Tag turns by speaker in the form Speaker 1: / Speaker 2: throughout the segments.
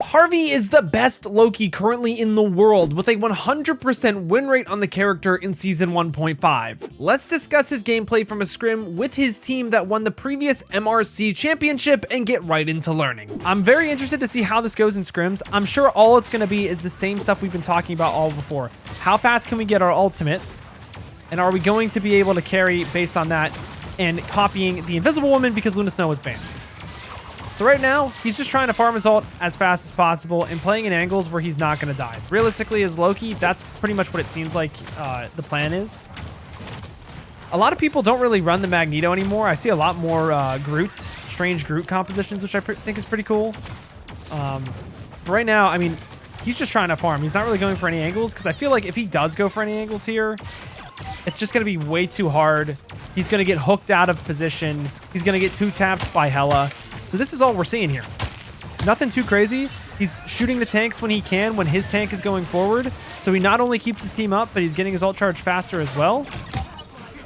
Speaker 1: Hxrvey is the best Loki currently in the world with a 100% win rate on the character in Season 1.5. Let's discuss his gameplay from a scrim with his team that won the previous MRC championship and get right into learning. I'm very interested to see how this goes in scrims. I'm sure all it's going to be is the same stuff we've been talking about all before. How fast can we get our ultimate? And are we going to be able to carry based on that and copying the Invisible Woman because Luna Snow was banned? So right now, he's just trying to farm his ult as fast as possible and playing in angles where he's not going to die. Realistically, as Loki, that's pretty much what it seems like the plan is. A lot of people don't really run the Magneto anymore. I see a lot more Groot, strange Groot compositions, which I think is pretty cool. But right now, I mean, he's just trying to farm. He's not really going for any angles because I feel like if he does go for any angles here, it's just going to be way too hard. He's going to get hooked out of position. He's going to get two tapped by Hela. So this is all we're seeing here. Nothing too crazy. He's shooting the tanks when he can, when his tank is going forward. So he not only keeps his team up, but he's getting his ult charge faster as well.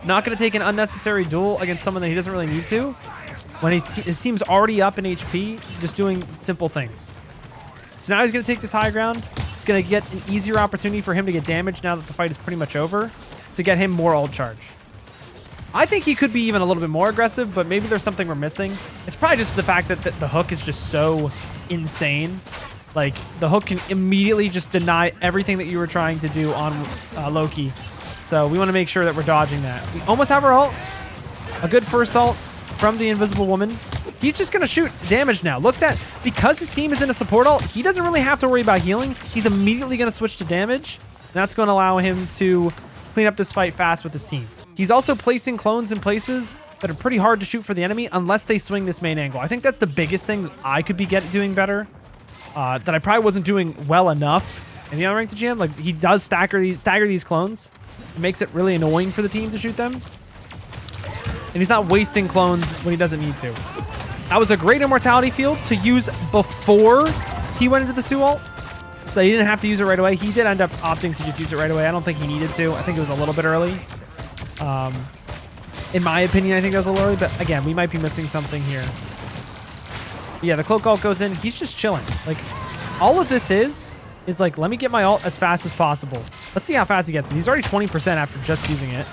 Speaker 1: Not going to take an unnecessary duel against someone that he doesn't really need to. When his team's already up in HP, just doing simple things. So now he's going to take this high ground. It's going to get an easier opportunity for him to get damage now that the fight is pretty much over, to get him more ult charge. I think he could be even a little bit more aggressive, but maybe there's something we're missing. It's probably just the fact that the hook is just so insane. Like, the hook can immediately just deny everything that you were trying to do on Loki. So we want to make sure that we're dodging that. We almost have our ult. A good first ult from the Invisible Woman. He's just going to shoot damage now. Look at that. Because his team is in a support ult, he doesn't really have to worry about healing. He's immediately going to switch to damage. And that's going to allow him to clean up this fight fast with his team. He's also placing clones in places that are pretty hard to shoot for the enemy unless they swing this main angle. I think that's the biggest thing that I could be doing better. That I probably wasn't doing well enough in the unranked GM. Like, he does stagger these clones. It makes it really annoying for the team to shoot them. And he's not wasting clones when he doesn't need to. That was a great immortality field to use before he went into the Su ult. So he didn't have to use it right away. He did end up opting to just use it right away. I don't think he needed to. I think it was a little bit early. In my opinion, I think that was a little early, but again, we might be missing something here. Yeah, the cloak ult goes in. He's just chilling. Like, all of this is like, let me get my ult as fast as possible. Let's see how fast he gets it. He's already 20% after just using it.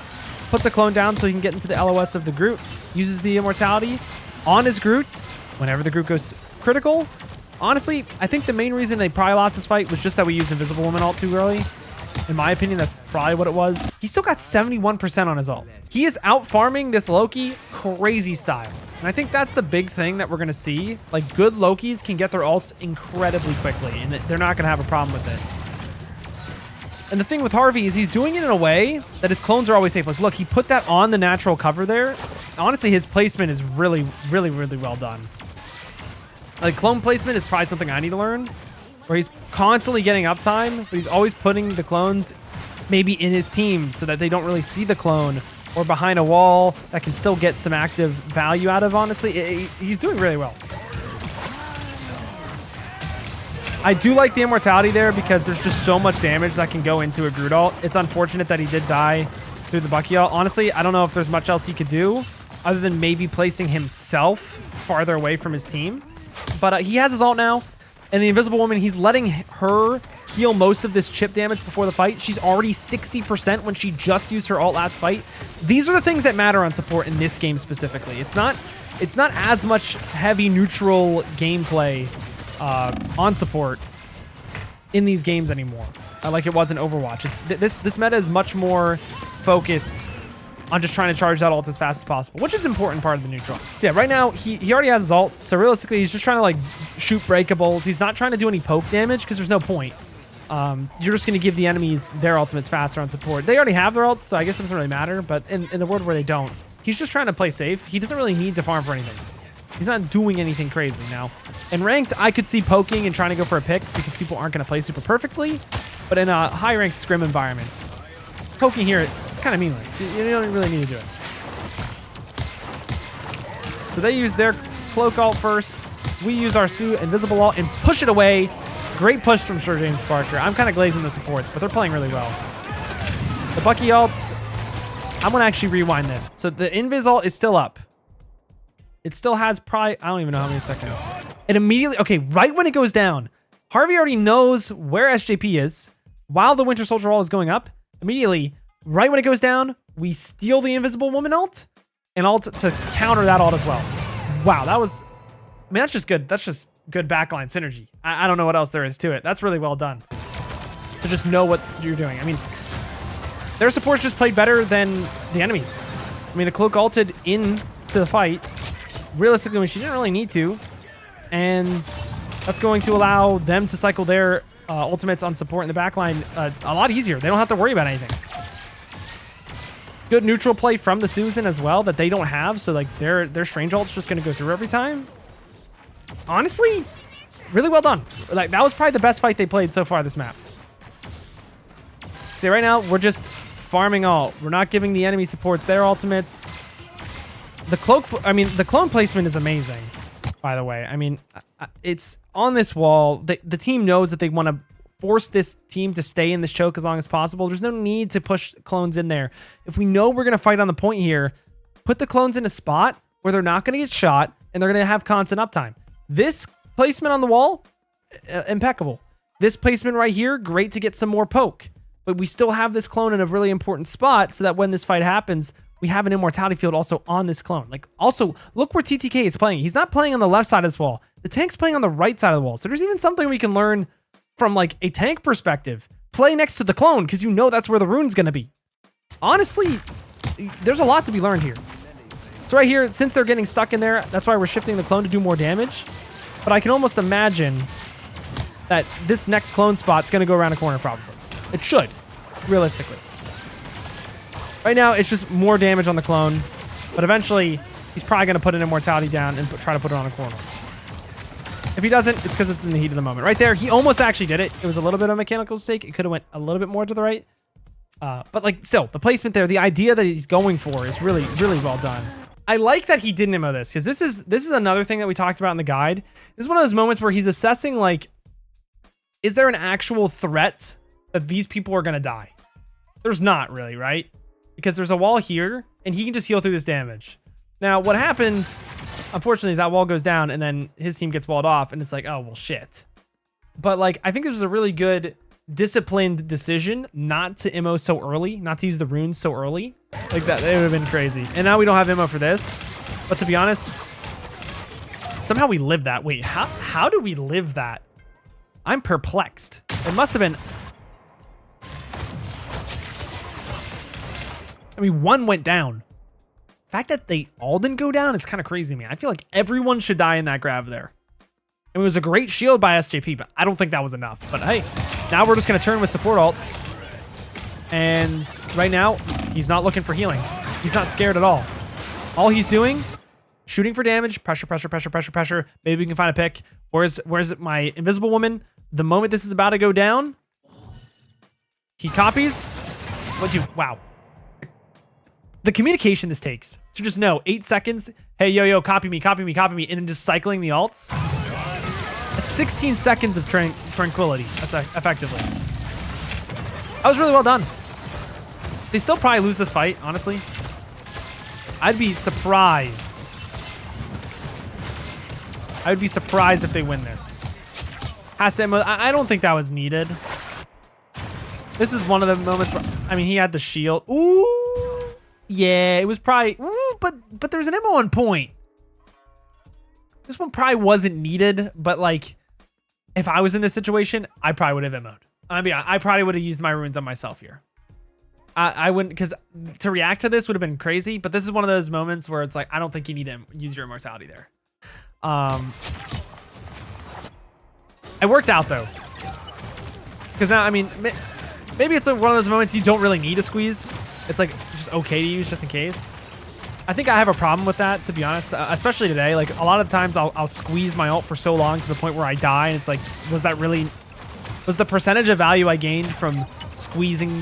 Speaker 1: Puts a clone down so he can get into the LOS of the Groot. Uses the immortality on his Groot whenever the Groot goes critical. Honestly, I think the main reason they probably lost this fight was just that we used Invisible Woman ult too early. In my opinion, that's probably what it was. He still got 71% on his ult. He is out farming this Loki crazy style. And I think that's the big thing that we're going to see. Like, good Lokis can get their ults incredibly quickly, and they're not going to have a problem with it. And the thing with Hxrvey is he's doing it in a way that his clones are always safe. Like, look, he put that on the natural cover there. Honestly, his placement is really, really, really well done. Like, clone placement is probably something I need to learn, where he's constantly getting uptime, but he's always putting the clones maybe in his team so that they don't really see the clone, or behind a wall that can still get some active value out of, honestly. He's doing really well. I do like the immortality there because there's just so much damage that can go into a Groot ult. It's unfortunate that he did die through the Bucky ult. Honestly, I don't know if there's much else he could do other than maybe placing himself farther away from his team. But he has his ult now. And the Invisible Woman, he's letting her heal most of this chip damage before the fight. She's already 60% when she just used her ult last fight. These are the things that matter on support in this game specifically. It's not as much heavy neutral gameplay on support in these games anymore, like it was in Overwatch. This meta is much more focused on just trying to charge that ult as fast as possible, which is an important part of the neutral. So yeah, right now, he already has his ult, so realistically, he's just trying to, like, shoot breakables. He's not trying to do any poke damage, because there's no point. You're just going to give the enemies their ultimates faster on support. They already have their ults, so I guess it doesn't really matter, but in the world where they don't, he's just trying to play safe. He doesn't really need to farm for anything. He's not doing anything crazy. Now, in ranked, I could see poking and trying to go for a pick, because people aren't going to play super perfectly, but in a high-ranked scrim environment, poking here, it's kind of meaningless. You don't really need to do it. So they use their cloak ult first. We use our invisible ult and push it away. Great push from Sir James Parker. I'm kind of glazing the supports, but they're playing really well. The Bucky ults, I'm going to actually rewind this. So the invis ult is still up. It still has probably, I don't even know how many seconds. It immediately, okay, right when it goes down, Hxrvey already knows where SJP is. While the Winter Soldier ult is going up, immediately, right when it goes down, we steal the Invisible Woman ult and ult to counter that ult as well. Wow, that was... I mean, that's just good. That's just good backline synergy. I don't know what else there is to it. That's really well done. To just know what you're doing. I mean, their supports just played better than the enemies. I mean, the Cloak ulted into the fight. Realistically, she didn't really need to. And that's going to allow them to cycle their ultimates on support in the backline a lot easier. They don't have to worry about anything. Good neutral play from the Susan as well that they don't have. So, like, their strange ult's just going to go through every time. Honestly, really well done. Like, that was probably the best fight they played so far this map. See, right now, we're just farming ult. We're not giving the enemy supports their ultimates. The cloak, I mean, the clone placement is amazing, by the way. I mean, it's on this wall. The team knows that they want to force this team to stay in this choke as long as possible. There's no need to push clones in there. If we know we're going to fight on the point here, put the clones in a spot where they're not going to get shot and they're going to have constant uptime. This placement on the wall, impeccable. This placement right here, great to get some more poke. But we still have this clone in a really important spot so that when this fight happens, we have an immortality field also on this clone. Like, also, look where TTK is playing. He's not playing on the left side of this wall. The tank's playing on the right side of the wall. So there's even something we can learn from, like, a tank perspective. Play next to the clone because you know that's where the rune's going to be. Honestly, there's a lot to be learned here. So right here, since they're getting stuck in there, that's why we're shifting the clone to do more damage. But I can almost imagine that this next clone spot's going to go around a corner probably. It should, realistically. Right now, it's just more damage on the clone. But eventually, he's probably going to put an immortality down and try to put it on a corner. If he doesn't, it's because it's in the heat of the moment. Right there, he almost actually did it. It was a little bit of a mechanical mistake. It could have went a little bit more to the right. But, like, still, the placement there, the idea that he's going for is really, really well done. I like that he didn't ammo this, because this is another thing that we talked about in the guide. This is one of those moments where he's assessing, like, is there an actual threat that these people are going to die? There's not really, right? Because there's a wall here, and he can just heal through this damage. Now, what happened, unfortunately, is that wall goes down, and then his team gets walled off, and it's like, oh, well, shit. But, like, I think this was a really good, disciplined decision not to immo so early, not to use the runes so early. Like, that, it would have been crazy. And now we don't have immo for this. But to be honest, somehow we lived that. Wait, how do we live that? I'm perplexed. It must have been... I mean, one went down. The fact that they all didn't go down is kind of crazy to me. I feel like everyone should die in that grab there. And it was a great shield by SJP, but I don't think that was enough. But hey, now we're just going to turn with support ults. And right now, he's not looking for healing. He's not scared at all. All he's doing, shooting for damage, pressure, pressure, pressure, pressure, pressure. Maybe we can find a pick. Where's my Invisible Woman? The moment this is about to go down, he copies. Wow. The communication this takes to just know 8 seconds. Hey, yo, copy me, copy me, copy me. And then just cycling the ults. That's 16 seconds of tranquility. That's effectively. That was really well done. They still probably lose this fight, honestly. I'd be surprised. I would be surprised if they win this. Has to. I don't think that was needed. This is one of the moments where, I mean, he had the shield. Ooh. Yeah, it was probably... Ooh, but there's an ammo on point. This one probably wasn't needed, but, like, if I was in this situation, I probably would have ammoed. I mean, I probably would have used my runes on myself here. I wouldn't, because to react to this would have been crazy, but this is one of those moments where it's like, I don't think you need to use your immortality there. It worked out, though. Because now, I mean, maybe it's one of those moments you don't really need to squeeze. It's like just okay to use just in case. I think I have a problem with that, to be honest, especially today. Like, a lot of times I'll squeeze my ult for so long to the point where I die, and it's like, was the percentage of value I gained from squeezing?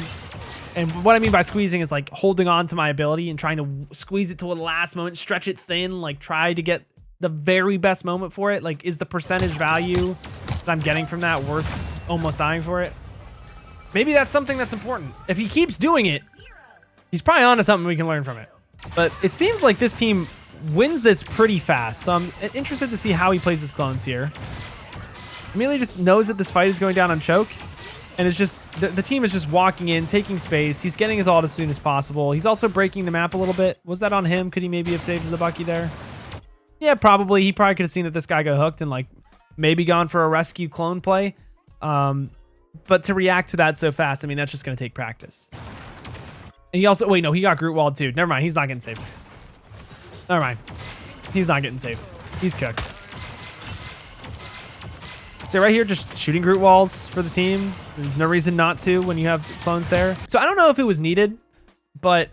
Speaker 1: And what I mean by squeezing is like holding on to my ability and trying to squeeze it to a last moment, stretch it thin, like try to get the very best moment for it. Like, is the percentage value that I'm getting from that worth almost dying for it? Maybe that's something that's important. If he keeps doing it, he's probably onto something we can learn from it. But it seems like this team wins this pretty fast. So I'm interested to see how he plays his clones here. Immediately just knows that this fight is going down on choke. And it's just, the team is just walking in, taking space. He's getting his ult as soon as possible. He's also breaking the map a little bit. Was that on him? Could he maybe have saved the Bucky there? Yeah, probably. He probably could have seen that this guy got hooked and like maybe gone for a rescue clone play. But to react to that so fast, I mean, that's just going to take practice. And he also, wait, no, he got Groot walled too. Never mind. He's not getting saved. Never mind. He's not getting saved. He's cooked. So right here, just shooting Groot walls for the team. There's no reason not to when you have clones there. So I don't know if it was needed, but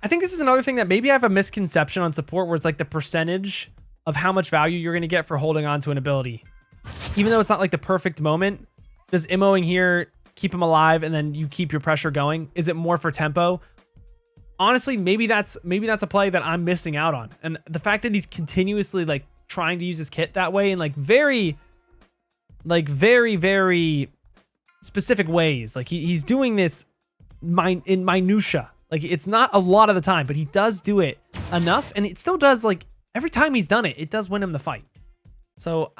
Speaker 1: I think this is another thing that maybe I have a misconception on support where it's like the percentage of how much value you're going to get for holding on to an ability. Even though it's not like the perfect moment, does immoing here keep him alive and then you keep your pressure going? Is it more for tempo? Honestly, maybe that's a play that I'm missing out on. And the fact that he's continuously like trying to use his kit that way in like very specific ways. Like he's doing this in minutia. Like it's not a lot of the time, but he does do it enough, and it still does. Like every time he's done it, it does win him the fight. So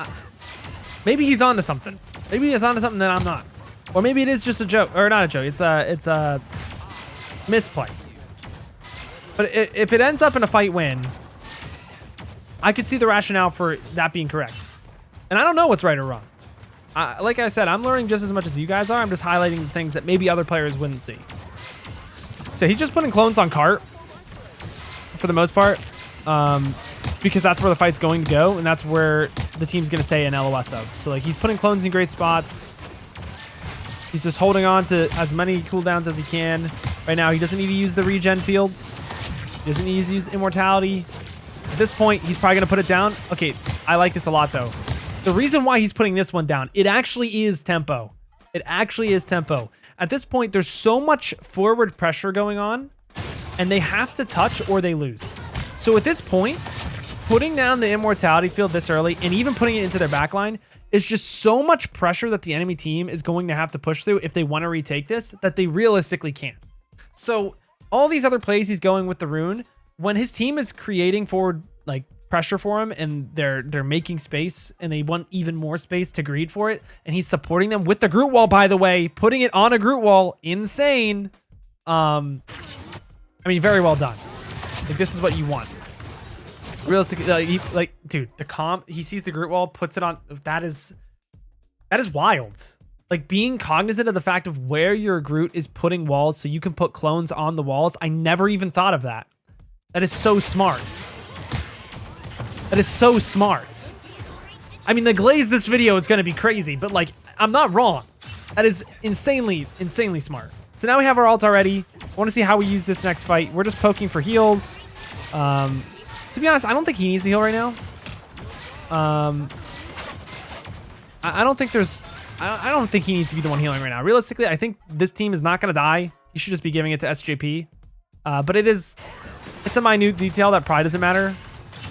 Speaker 1: maybe he's onto something. Maybe he's onto something that I'm not, or maybe it is just a joke, or not a joke. It's a misplay. But if it ends up in a fight win, I could see the rationale for that being correct. And I don't know what's right or wrong. Like I said, I'm learning just as much as you guys are. I'm just highlighting the things that maybe other players wouldn't see. So he's just putting clones on cart for the most part, because that's where the fight's going to go, and that's where the team's going to stay in LOS of. So like he's putting clones in great spots. He's just holding on to as many cooldowns as he can. Right now, he doesn't need to use the regen fields. He doesn't need to use immortality. At this point, he's probably going to put it down. Okay, I like this a lot, though. The reason why he's putting this one down, it actually is tempo. It actually is tempo. At this point, there's so much forward pressure going on, and they have to touch or they lose. So at this point, putting down the immortality field this early and even putting it into their backline is just so much pressure that the enemy team is going to have to push through if they want to retake this, that they realistically can't. So all these other plays he's going with the rune, when his team is creating forward like pressure for him and they're making space and they want even more space to greed for it, and he's supporting them with the Groot wall, by the way, putting it on a Groot wall, insane. I mean, very well done. Like, this is what you want. Realistically, like, dude, he sees the Groot wall, puts it on. That is wild. Like, being cognizant of the fact of where your Groot is putting walls so you can put clones on the walls. I never even thought of that. That is so smart. That is so smart. I mean, the glaze this video is going to be crazy, but like, I'm not wrong. That is insanely smart. So now we have our ult already. I want to see how we use this next fight. We're just poking for heals. To be honest, I don't think he needs to heal right now. I don't think he needs to be the one healing right now. Realistically, I think this team is not going to die. You should just be giving it to SJP. But it's a minute detail that probably doesn't matter.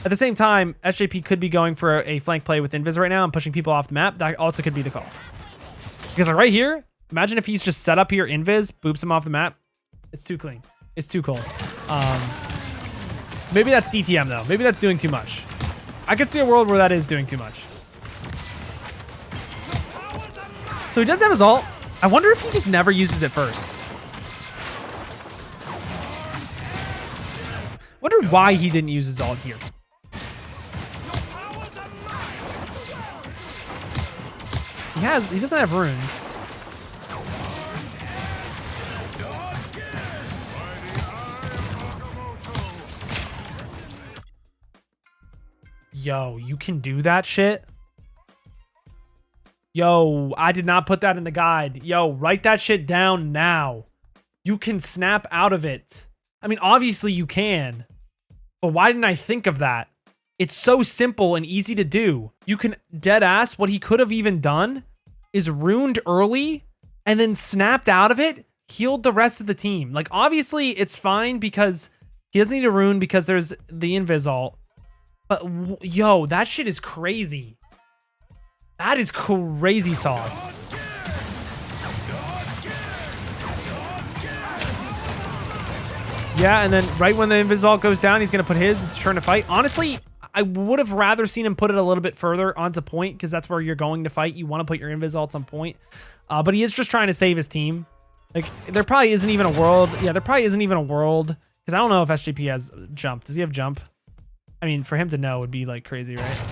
Speaker 1: At the same time, SJP could be going for a flank play with Invis right now and pushing people off the map. That also could be the call. Because like right here, imagine if he's just set up here, Invis, boops him off the map. It's too clean. It's too cold. Maybe that's DTM though. Maybe that's doing too much. I could see a world where that is doing too much. So he does have his ult. I wonder if he just never uses it first. Wonder why he didn't use his ult here. He doesn't have runes. Yo, you can do that shit? Yo, I did not put that in the guide. Yo, write that shit down now. You can snap out of it. I mean, obviously you can. But why didn't I think of that? It's so simple and easy to do. You can dead ass. What he could have even done is runed early and then snapped out of it, healed the rest of the team. Like, obviously it's fine because he doesn't need a rune because there's the invis ult. But yo, that shit is crazy. That is crazy sauce. Yeah, and then right when the invis ult goes down, he's going to put his. It's turn to fight. Honestly, I would have rather seen him put it a little bit further onto point because that's where you're going to fight. You want to put your invis ults on point. But he is just trying to save his team. Like, there probably isn't even a world. Yeah, there probably isn't even a world. Because I don't know if SJP has jump. Does he have jump? I mean, for him to know would be, like, crazy, right?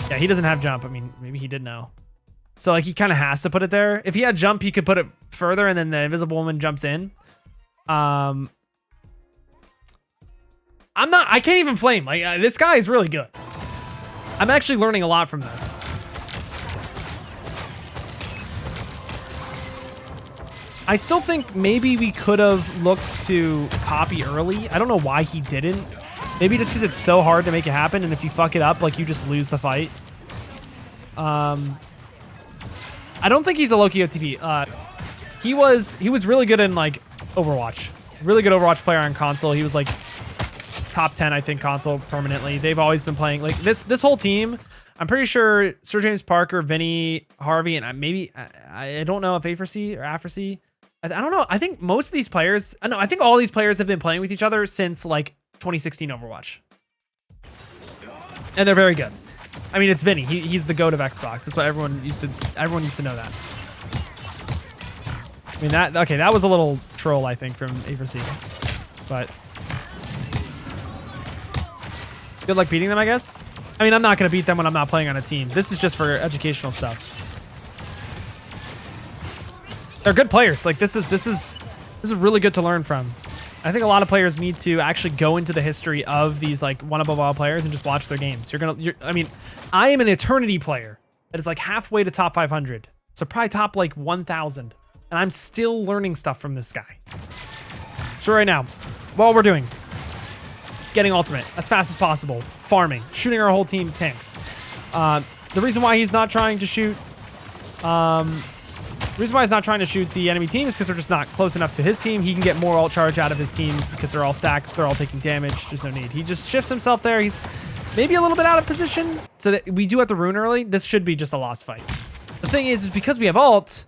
Speaker 1: Yeah, he doesn't have jump. I mean, maybe he did know. So, like, he kind of has to put it there. If he had jump, he could put it further, and then the invisible woman jumps in. I can't even flame. Like, this guy is really good. I'm actually learning a lot from this. I still think maybe we could have looked to copy early. I don't know why he didn't. Maybe just because it's so hard to make it happen, and if you fuck it up, like, you just lose the fight. I don't think he's a Loki OTP. He was really good in, like, Overwatch. Really good Overwatch player on console. He was, like, top 10, I think, console permanently. They've always been playing, like, this whole team. I'm pretty sure Sir James Parker, Vinny, Hxrvey, and maybe, I don't know if Hxrvey or Hxrvey. I don't know. I think most of these players, I think all these players have been playing with each other since, like, 2016 Overwatch. And they're very good. I mean, it's Vinny. He's the GOAT of Xbox. That's what everyone used to know that. I mean, that was a little troll, I think, from Hxrvey. But good luck beating them, I guess. I mean, I'm not going to beat them when I'm not playing on a team. This is just for educational stuff. They're good players. Like, this is really good to learn from. I think a lot of players need to actually go into the history of these, like, one above all players and just watch their games. I mean, I am an eternity player that is like halfway to top 500. So probably top like 1,000. And I'm still learning stuff from this guy. So right now, what we're doing, getting ultimate as fast as possible, farming, shooting our whole team tanks. The reason why he's not trying to shoot, the enemy team is because they're just not close enough to his team. He can get more ult charge out of his team because they're all stacked. They're all taking damage. There's no need. He just shifts himself there. He's maybe a little bit out of position. So that we do have to rune early. This should be just a lost fight. The thing is because we have ult.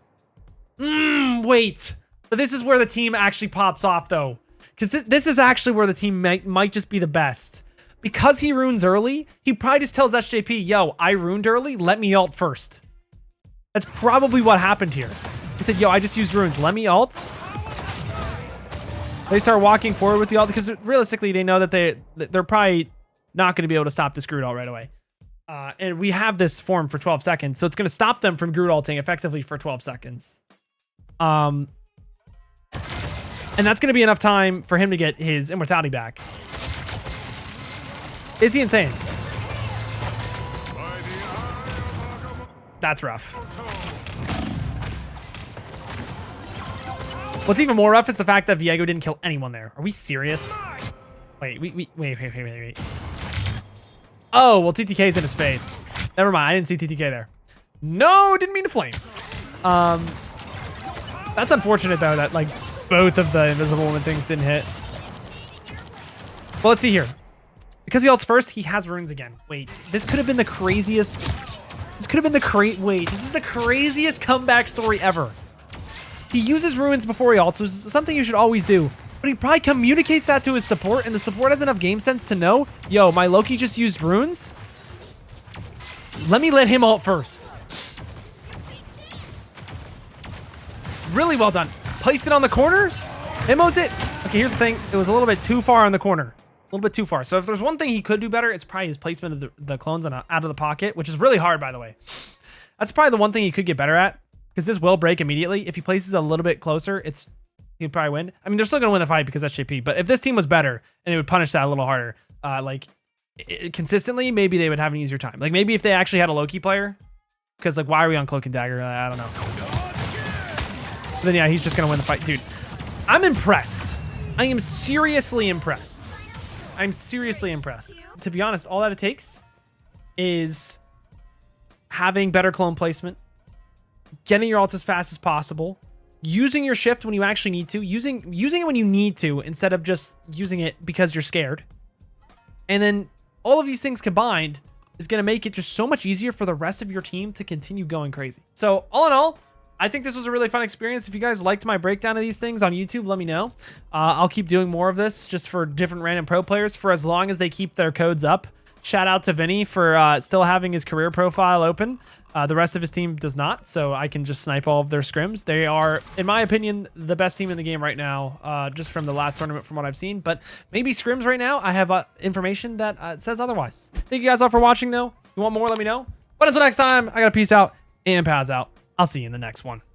Speaker 1: Wait. But this is where the team actually pops off, though. Because this is actually where the team might just be the best. Because he runes early, he probably just tells SJP, yo, I runed early. Let me ult first. That's probably what happened here. He said, yo, I just used runes. Let me ult. They start walking forward with the ult because realistically, they know that they're probably not going to be able to stop this Groot ult right away. And we have this form for 12 seconds. So it's going to stop them from Groot ulting effectively for 12 seconds. And that's going to be enough time for him to get his immortality back. Is he insane? That's rough. What's even more rough is the fact that Viego didn't kill anyone there. Are we serious? Wait. Oh, well, TTK's in his face. Never mind. I didn't see TTK there. No, didn't mean to flame. That's unfortunate, though, that, like, both of the invisible woman things didn't hit. Well, let's see here. Because he ults first, he has runes again. Wait, this could have been the craziest... Wait, this is the craziest comeback story ever. He uses runes before he ults, which is something you should always do. But he probably communicates that to his support, and the support has enough game sense to know, yo, my Loki just used runes. Let me let him ult first. Really well done. Placed it on the corner. Immos it. Okay, here's the thing. It was a little bit too far on the corner. A little bit too far. So if there's one thing he could do better, it's probably his placement of the clones out of the pocket, which is really hard, by the way. That's probably the one thing he could get better at, because this will break immediately. If he places a little bit closer, he'd probably win. I mean, they're still going to win the fight because that's SJP, but if this team was better and they would punish that a little harder, consistently, maybe they would have an easier time. Like, maybe if they actually had a Loki player, because, like, why are we on Cloak and Dagger? I don't know. But then, yeah, he's just going to win the fight. Dude, I'm impressed. I am seriously impressed. I'm seriously impressed. To be honest, all that it takes is having better clone placement, getting your ult as fast as possible, using your shift when you actually need to, using it when you need to instead of just using it because you're scared. And then all of these things combined is going to make it just so much easier for the rest of your team to continue going crazy. So all in all, I think this was a really fun experience. If you guys liked my breakdown of these things on YouTube, let me know. I'll keep doing more of this just for different random pro players for as long as they keep their codes up. Shout out to Vinny for still having his career profile open. The rest of his team does not, so I can just snipe all of their scrims. They are, in my opinion, the best team in the game right now, just from the last tournament from what I've seen. But maybe scrims right now, I have information that says otherwise. Thank you guys all for watching, though. If you want more, let me know. But until next time, I gotta peace out and pads out. I'll see you in the next one.